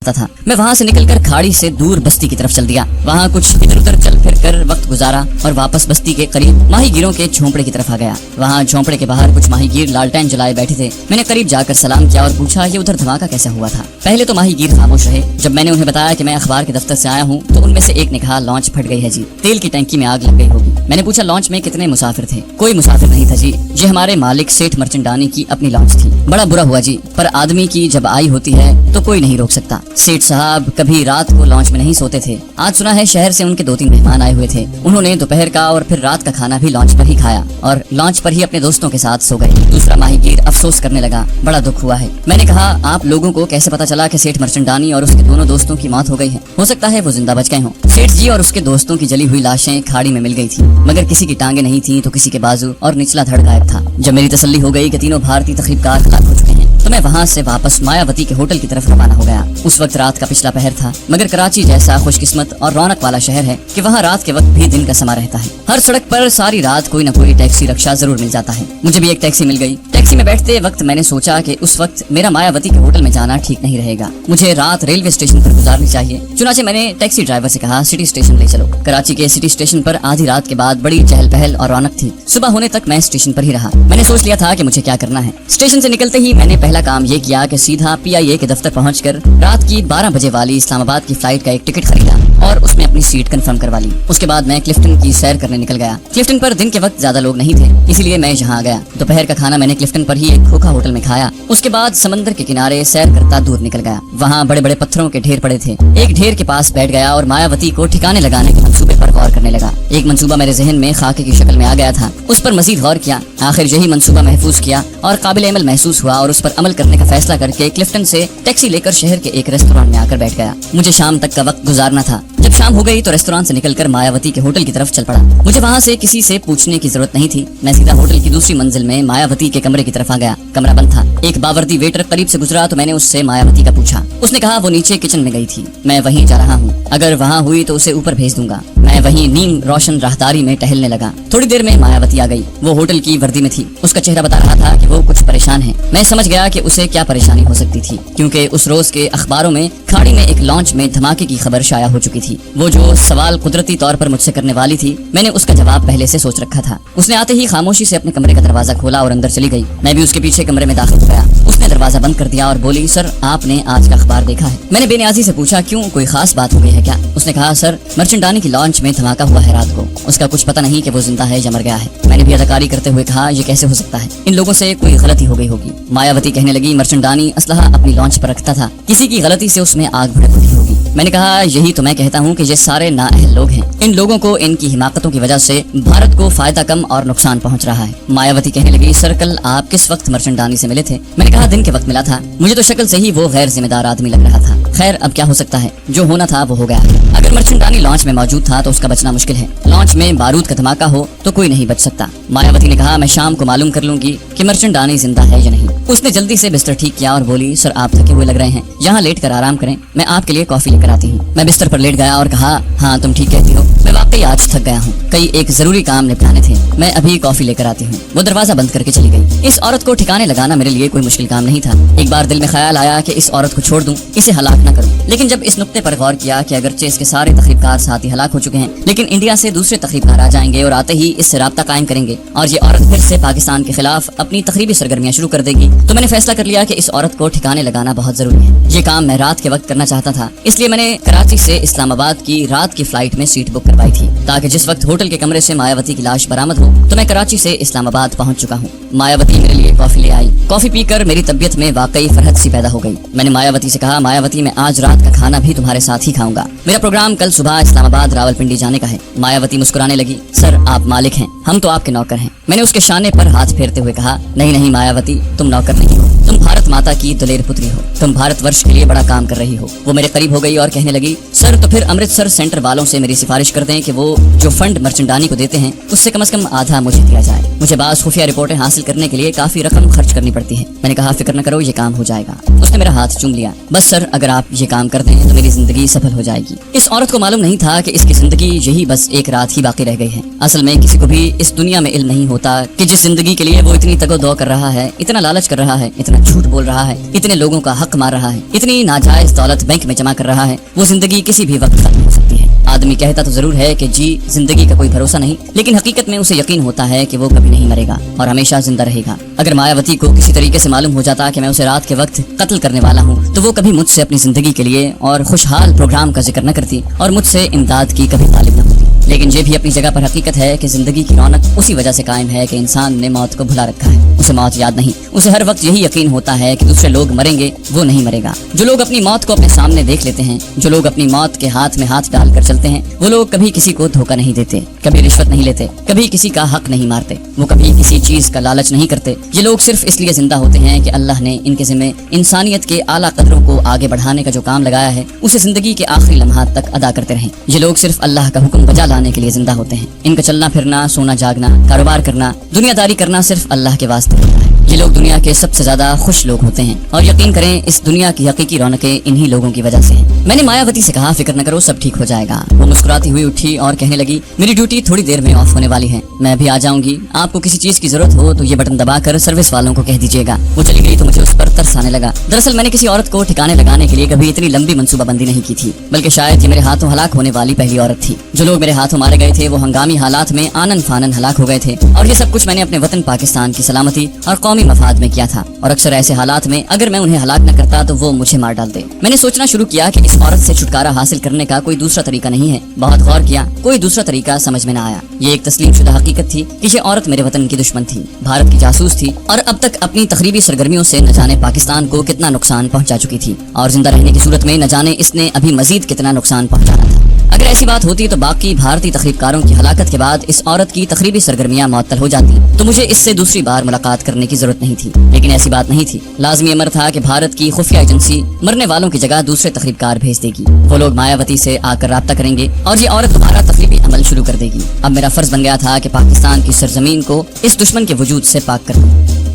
सकता था। मैं वहाँ से निकलकर खाड़ी से दूर बस्ती की तरफ चल दिया। वहाँ कुछ इधर उधर चल फिर कर वक्त गुजारा और वापस बस्ती के करीब माहीगीरों के झोंपड़े की तरफ आ गया। वहाँ झोंपड़े के बाहर कुछ माहीगीर लालटेन जलाए बैठे थे। मैंने करीब जाकर सलाम किया और पूछा ये उधर धमाका कैसे हुआ था। पहले तो माहीगीर खामोश रहे। जब मैंने उन्हें बताया कि मैं अखबार के दफ्तर से आया हूँ तो उनमें से एक ने कहा लॉन्च फट गई है जी, तेल की टंकी में आग लग गई होगी। मैंने पूछा लॉन्च में कितने मुसाफिर थे। कोई मुसाफिर नहीं था जी, ये हमारे मालिक सेठ मर्चेंडानी की अपनी लॉन्च थी। बड़ा बुरा हुआ जी, पर आदमी की जब आई होती है तो कोई नहीं रोक सकता। सेठ साहब कभी रात को लॉन्च में नहीं सोते थे। आज सुना है शहर से उनके 2-3 मेहमान आए हुए थे। उन्होंने दोपहर का और फिर रात का खाना भी लॉन्च पर ही खाया और लॉन्च पर ही अपने दोस्तों के साथ सो गए। दूसरा माहीगीर अफसोस करने लगा, बड़ा दुख हुआ है। मैंने कहा आप लोगों को कैसे पता चला कि सेठ मर्चेंडानी और उसके दोनों दोस्तों की मौत हो गई है? हो सकता है वो जिंदा बच गए हों। सेठ जी और उसके दोस्तों की जली हुई लाशें खाड़ी में मिल गई थी, मगर किसी की टांगे नहीं थी तो किसी के बाजू और निचला धड़ गायब था। जब मेरी तसल्ली हो गई कि तीनों भारतीय तकरीबकार हलाक हो चुके हैं तो मैं वहाँ से वापस मायावती के होटल की तरफ रवाना हो गया। उस वक्त रात का पिछला पहर था, मगर कराची जैसा खुशकिस्मत और रौनक वाला शहर है कि वहाँ रात के वक्त भी दिन का समा रहता है। हर सड़क पर सारी रात कोई न कोई टैक्सी रिक्शा जरूर मिल जाता है। मुझे भी एक टैक्सी मिल गई। टैक्सी में बैठते वक्त मैंने सोचा कि उस वक्त मेरा मायावती के होटल में जाना ठीक नहीं रहेगा, मुझे रात रेलवे स्टेशन पर गुजारनी चाहिए। चुनाचे मैंने टैक्सी ड्राइवर से कहा सिटी स्टेशन ले चलो। कराची के सिटी स्टेशन पर आधी रात के बाद बड़ी चहल पहल और रौनक थी। सुबह होने तक मैं स्टेशन पर ही रहा। मैंने सोच लिया था कि मुझे क्या करना है। स्टेशन से निकलते ही मैंने पहला काम ये किया कि सीधा PIA के दफ्तर पहुंचकर रात की 12 बजे वाली इस्लामाबाद की फ्लाइट का एक टिकट खरीदा और उसमें अपनी सीट कंफर्म करवा ली। उसके बाद मैं क्लिफ्टन की सैर करने निकल गया। क्लिफ्टन पर दिन के वक्त ज्यादा लोग नहीं थे, इसीलिए मैं यहाँ आ गया। दोपहर का खाना मैंने क्लिफ्टन पर ही एक खोखा होटल में खाया। उसके बाद समंदर के किनारे सैर करता दूर निकल गया। वहाँ बड़े बड़े पत्थरों के ढेर पड़े थे। एक ढेर के पास बैठ गया और मायावती को ठिकाने लगाने के मंसूबे पर गौर करने लगा। एक मंसूबा मेरे जहन में खाके की शक्ल में आ गया था। उस पर मजीद गौर किया। आखिर यही मंसूबा महफूज किया और काबिल अमल महसूस हुआ और उस पर अमल करने का फैसला करके क्लिफ्टन से टैक्सी लेकर शहर के एक रेस्टोरेंट में आकर बैठ गया। मुझे शाम तक का वक्त गुजारना था। जब शाम हो गई तो रेस्टोरेंट से निकलकर मायावती के होटल की तरफ चल पड़ा। मुझे वहाँ से किसी से पूछने की जरूरत नहीं थी। मैं सीधा होटल की दूसरी मंजिल में मायावती के कमरे की तरफ आ गया। कमरा बंद था। एक बावर्दी वेटर करीब से गुजरा तो मैंने उससे मायावती का पूछा। उसने कहा वो नीचे किचन में गई थी, मैं वहीं जा रहा हूँ। अगर वहाँ हुई तो उसे ऊपर भेज दूंगा। मैं वहीं नीम रोशन राहदारी में टहलने लगा। थोड़ी देर में मायावती आ गई। वो होटल की वर्दी में थी। उसका चेहरा बता रहा था कि वो कुछ परेशान है। मैं समझ गया कि उसे क्या परेशानी हो सकती थी, क्योंकि उस रोज के अखबारों में खाड़ी में एक लॉन्च में धमाके की खबर शाया हो चुकी थी। वो जो सवाल कुदरती तौर पर मुझसे करने वाली थी, मैंने उसका जवाब पहले से सोच रखा था। उसने आते ही खामोशी से अपने कमरे का दरवाजा खोला और अंदर चली गई। मैं भी उसके पीछे कमरे में दाखिल हो गया। उसने दरवाजा बंद कर दिया और बोली सर आपने आज का अखबार देखा है? मैंने बेनियाजी से पूछा क्यों, कोई खास बात हो गई है क्या? उसने कहा सर मर्चेंडानी की लॉन्च में धमाका हुआ है रात को। उसका कुछ पता नहीं कि वो जिंदा है या मर गया है। मैंने भी अदाकारी करते हुए कहा ये कैसे हो सकता है, इन लोगों से कोई गलती हो गई होगी। मायावती कहने लगी मर्चेंडानी असलहा अपनी लॉन्च पर रखता था, किसी की गलती से उसमें आग भड़क उठी होगी। मैंने कहा यही तो मैं कहता हूँ कि ये सारे नाअहल लोग हैं। इन लोगों को इनकी हिमाकतों की वजह से भारत को फायदा कम और नुकसान पहुँच रहा है। मायावती कहने लगी सर कल आप किस वक्त मर्चेंडानी से मिले थे? मैंने कहा दिन के वक्त मिला था। मुझे तो शक्ल से ही वो गैर जिम्मेदार आदमी लग रहा था। खैर अब क्या हो सकता है, जो होना था वो हो गया है। अगर मर्चेंडानी लॉन्च में मौजूद था तो उसका बचना मुश्किल है। लॉन्च में बारूद का धमाका हो तो कोई नहीं बच सकता। मायावती ने कहा मैं शाम को मालूम कर लूंगी कि मर्चेंडानी जिंदा है या नहीं। उसने जल्दी से बिस्तर ठीक किया और बोली सर आप थके हुए लग रहे हैं, यहाँ लेट कर आराम करें, मैं आपके लिए कॉफी लेकर आती हूँ। मैं बिस्तर पर लेट गया और कहा हाँ तुम ठीक कहती हो, मैं वाकई आज थक गया हूँ। कई एक जरूरी काम निपटाने थे, मैं अभी कॉफी लेकर आती हूँ। वो दरवाजा बंद करके चली गई। इस औरत को ठिकाने लगाना मेरे लिए कोई मुश्किल काम नहीं था। एक बार दिल में ख्याल आया कि इस औरत को छोड़ दूं, इसे हलाक न करूं। लेकिन जब इस नुक्ते पर गौर किया कि अगरचे इसके सारे तकरीबकार साथी हलाक हो चुके हैं, लेकिन इंडिया से दूसरे तकरीबकार आ जाएंगे और आते ही इससे राब्ता कायम करेंगे और ये औरत फिर से पाकिस्तान के खिलाफ अपनी तकरीबी सरगर्मियां शुरू कर देगी, तो मैंने फैसला कर लिया कि इस औरत को ठिकाने लगाना बहुत जरूरी है। ये काम मैं रात के वक्त करना चाहता था, इसलिए मैंने कराची से इस्लामाबाद की रात की फ्लाइट में सीट बुक करवाई थी, ताकि जिस वक्त होटल के कमरे से मायावती की लाश बरामद हो तो मैं कराची से इस्लामाबाद पहुंच चुका हूँ। मायावती मेरे लिए कॉफी ले आई। कॉफी पीकर मेरी तबीयत में वाकई फरहत सी पैदा हो गई। मैंने मायावती से कहा मायावती मैं आज रात का खाना भी तुम्हारे साथ ही खाऊंगा, मेरा प्रोग्राम कल सुबह इस्लामाबाद रावलपिंडी जाने का है। मायावती मुस्कुराने लगी, सर आप मालिक हैं, हम तो आपके नौकर हैं। मैंने उसके शाने पर हाथ फेरते हुए कहा नहीं नहीं मायावती तुम नौकर नहीं हो, तुम भारत माता की दलेर पुत्री हो, तुम भारतवर्ष के लिए बड़ा काम कर रही हो। वो मेरे करीब हो गई और कहने लगी सर तो फिर अमृतसर सेंटर वालों से मेरी सिफारिश कर दें कि वो जो फंड मर्चेंडानी को देते हैं उससे कम से कम आधा मुझे दिया जाए। मुझे बाज़ खुफिया रिपोर्टें हासिल करने के लिए काफी रकम खर्च करनी पड़ती है। मैंने कहा फिक्र न करो, ये काम हो जाएगा। उसने मेरा हाथ चूम लिया। बस सर, अगर आप ये काम कर दें तो मेरी जिंदगी सफल हो जाएगी। इस औरत को मालूम नहीं था कि इसकी जिंदगी यही बस एक रात ही बाकी रह गई है। असल में किसी को भी इस दुनिया में इल्म नहीं होता कि जिस जिंदगी के लिए वो इतनी तगो-दो कर रहा है, इतना लालच कर रहा है, इतना झूठ बोल रहा है, इतने लोगों का हक मार रहा है, इतनी नाजायज दौलत बैंक में जमा कर रहा है, वो जिंदगी किसी भी वक्त खत्म हो सकती है। आदमी कहता तो जरूर है कि जी जिंदगी का कोई भरोसा नहीं, लेकिन हकीकत में उसे यकीन होता है कि वो कभी नहीं मरेगा और हमेशा जिंदा रहेगा। अगर मायावती को किसी तरीके से मालूम हो जाता कि मैं उसे रात के वक्त कत्ल करने वाला हूँ, तो वो कभी मुझसे अपनी जिंदगी के लिए और खुशहाल प्रोग्राम का जिक्र न करती और मुझसे इमदाद की कभी तालिब न होती। लेकिन ये भी अपनी जगह पर हकीकत है कि जिंदगी की रौनक उसी वजह से कायम है कि इंसान ने मौत को भुला रखा है। उसे मौत याद नहीं, उसे हर वक्त यही यकीन होता है कि दूसरे लोग मरेंगे, वो नहीं मरेगा। जो लोग अपनी मौत को अपने सामने देख लेते हैं, जो लोग अपनी मौत के हाथ में हाथ डालकर चलते हैं, वो लोग कभी किसी को धोखा नहीं देते, कभी रिश्वत नहीं लेते, कभी किसी का हक नहीं मारते, वो कभी किसी चीज का लालच नहीं करते। ये लोग सिर्फ इसलिए जिंदा होते हैं कि अल्लाह ने इनके ज़िम्मे इंसानियत के आला कदरों को आगे बढ़ाने का जो काम लगाया है, उसे जिंदगी के आखिरी लम्हात तक अदा करते रहें। ये लोग सिर्फ अल्लाह का हुक्म बजा लाने के लिए जिंदा होते हैं। इनका चलना फिरना, सोना जागना, कारोबार करना, दुनियादारी करना सिर्फ अल्लाह के वास्ते होता है। ये लोग दुनिया के सबसे ज्यादा खुश लोग होते हैं और यकीन करें इस दुनिया की हकीकी रौनकें इन्हीं लोगों की वजह से हैं। मैंने मायावती से कहा फिक्र न करो, सब ठीक हो जाएगा। वो मुस्कुराती हुई उठी और कहने लगी मेरी ड्यूटी थोड़ी देर में ऑफ होने वाली है, मैं भी आ जाऊंगी। आपको किसी चीज की जरूरत हो तो ये बटन दबाकर सर्विस वालों को कह दीजिएगा। वो चली गई तो मुझे उस पर तरस आने लगा। दरअसल मैंने किसी औरत को ठिकाने लगाने के लिए कभी इतनी लंबी मंसूबाबंदी नहीं की थी, बल्कि शायद ये मेरे हाथों हलाक होने वाली पहली औरत थी। जो लोग मेरे हाथों मारे गए थे वो हंगामी हालात में आनन फानन हलाक हो गए थे और ये सब कुछ मैंने अपने वतन पाकिस्तान की सलामती और कौमी मफाद में किया था। और अक्सर ऐसे हालात में अगर मैं उन्हें हलाक न करता तो वो मुझे मार डालते। मैंने सोचना शुरू किया कि इस औरत से छुटकारा हासिल करने का कोई दूसरा तरीका नहीं है। बहुत गौर किया, कोई दूसरा तरीका समझ में न आया। ये एक तस्लीम शुदा हकीकत थी कि ये औरत मेरे वतन की दुश्मन थी, भारत की जासूस थी और अब तक अपनी तखरीबी सरगर्मियों से न जाने पाकिस्तान को कितना नुकसान पहुंचा चुकी थी और जिंदा रहने की सूरत में न जाने इसने अभी मजीद कितना नुकसान पहुंचाना था। अगर ऐसी बात होती तो बाकी भारतीय तखरीबकारों की हलाकत के बाद इस औरत की तखरीबी सरगर्मियां मुअत्तल हो जाती तो मुझे इससे दूसरी बार मुलाकात करने की जरूरत नहीं थी। लेकिन ऐसी बात नहीं थी। लाजमी अमर था कि भारत की खुफिया एजेंसी मरने वालों की जगह दूसरे तखरीबकार भेज देगी। वो लोग मायावती से आकर राब्ता करेंगे और ये औरत दोबारा तखरीबी अमल शुरू कर देगी। अब मेरा फर्ज बन गया था कि पाकिस्तान की सरजमीन को इस दुश्मन के वजूद से पाक कर दूं।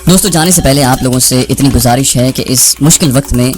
दोस्तों, जाने से पहले आप लोगों से इतनी गुजारिश है कि इस मुश्किल वक्त में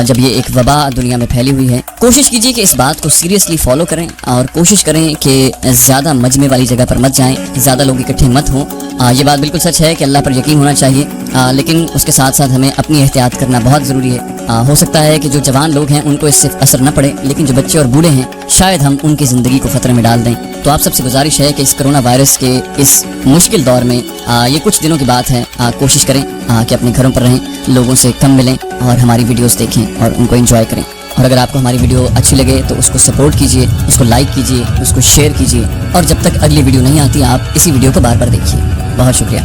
जब ये एक वबा दुनिया में फैली हुई है, कोशिश कीजिए कि इस बात को सीरियसली फॉलो करें और कोशिश करें कि ज़्यादा मजमे वाली जगह पर मत जाएं, ज़्यादा लोग इकट्ठे मत हों। ये बात बिल्कुल सच है कि अल्लाह पर यकीन होना चाहिए, लेकिन उसके साथ साथ हमें अपनी एहतियात करना बहुत ज़रूरी है। हो सकता है कि जो जवान लोग हैं उनको इससे असर न पड़े, लेकिन जो बच्चे और बूढ़े हैं शायद हम उनकी ज़िंदगी को खतरे में डाल दें। तो आप सबसे गुजारिश है कि इस कोरोना वायरस के इस मुश्किल दौर में ये कुछ दिनों की बात है, कोशिश करें कि अपने घरों पर रहें, लोगों से कम मिलें और हमारी वीडियोस देखें और उनको एंजॉय करें। और अगर आपको हमारी वीडियो अच्छी लगे तो उसको सपोर्ट कीजिए, उसको लाइक कीजिए, उसको शेयर कीजिए और जब तक अगली वीडियो नहीं आती आप इसी वीडियो को बार बार देखिए। बहुत शुक्रिया।